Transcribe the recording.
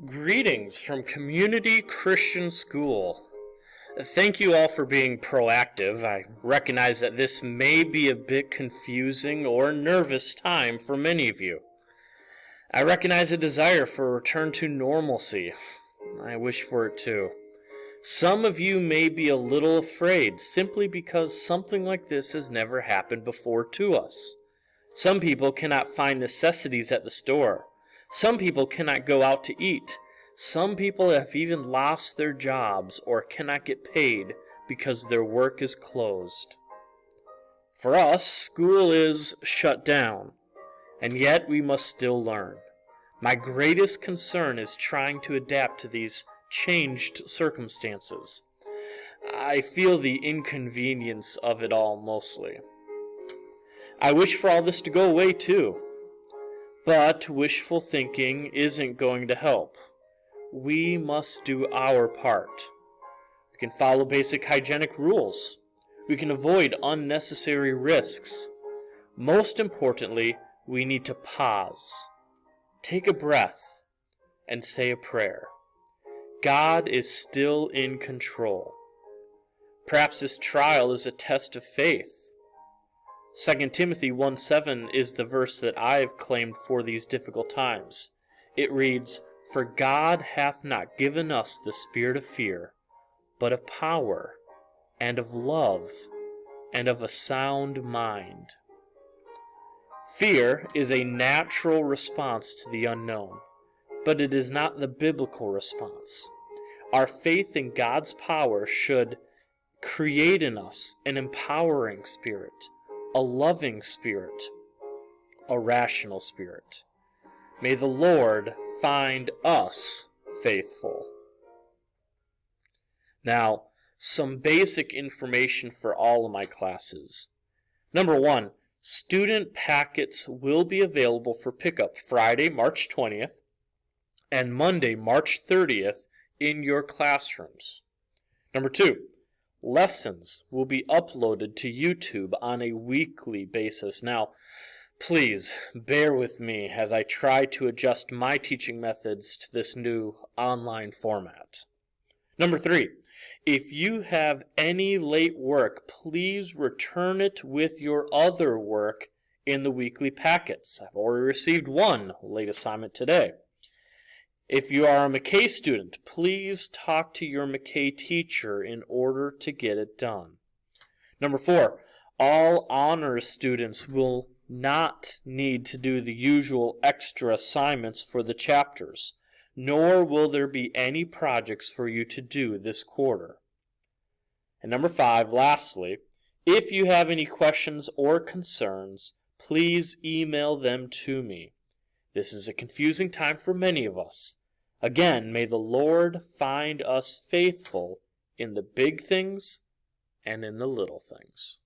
Greetings from Community Christian School. Thank you all for being proactive. I recognize that this may be a bit confusing or nervous time for many of you. I recognize a desire for a return to normalcy. I wish for it too. Some of you may be a little afraid simply because something like this has never happened before to us. Some people cannot find necessities at the store. Some people cannot go out to eat. Some people have even lost their jobs or cannot get paid because their work is closed. For us, school is shut down, and yet we must still learn. My greatest concern is trying to adapt to these changed circumstances. I feel the inconvenience of it all mostly. I wish for all this to go away too. But wishful thinking isn't going to help. We must do our part. We can follow basic hygienic rules. We can avoid unnecessary risks. Most importantly, we need to pause, take a breath, and say a prayer. God is still in control. Perhaps this trial is a test of faith. 2 Timothy 1:7 is the verse that I have claimed for these difficult times. It reads, "For God hath not given us the spirit of fear, but of power, and of love, and of a sound mind." Fear is a natural response to the unknown, but it is not the biblical response. Our faith in God's power should create in us an empowering spirit, a loving spirit, a rational spirit. May the Lord find us faithful. Now, some basic information for all of my classes. Number 1, student packets will be available for pickup Friday, March 20th, and Monday, March 30th in your classrooms. Number 2, lessons will be uploaded to YouTube on a weekly basis. Now, please bear with me as I try to adjust my teaching methods to this new online format. Number 3, if you have any late work, please return it with your other work in the weekly packets. I've already received one late assignment today. If you are a McKay student, please talk to your McKay teacher in order to get it done. Number 4, all honors students will not need to do the usual extra assignments for the chapters, nor will there be any projects for you to do this quarter. And number 5, lastly, if you have any questions or concerns, please email them to me. This is a confusing time for many of us. Again, may the Lord find us faithful in the big things and in the little things.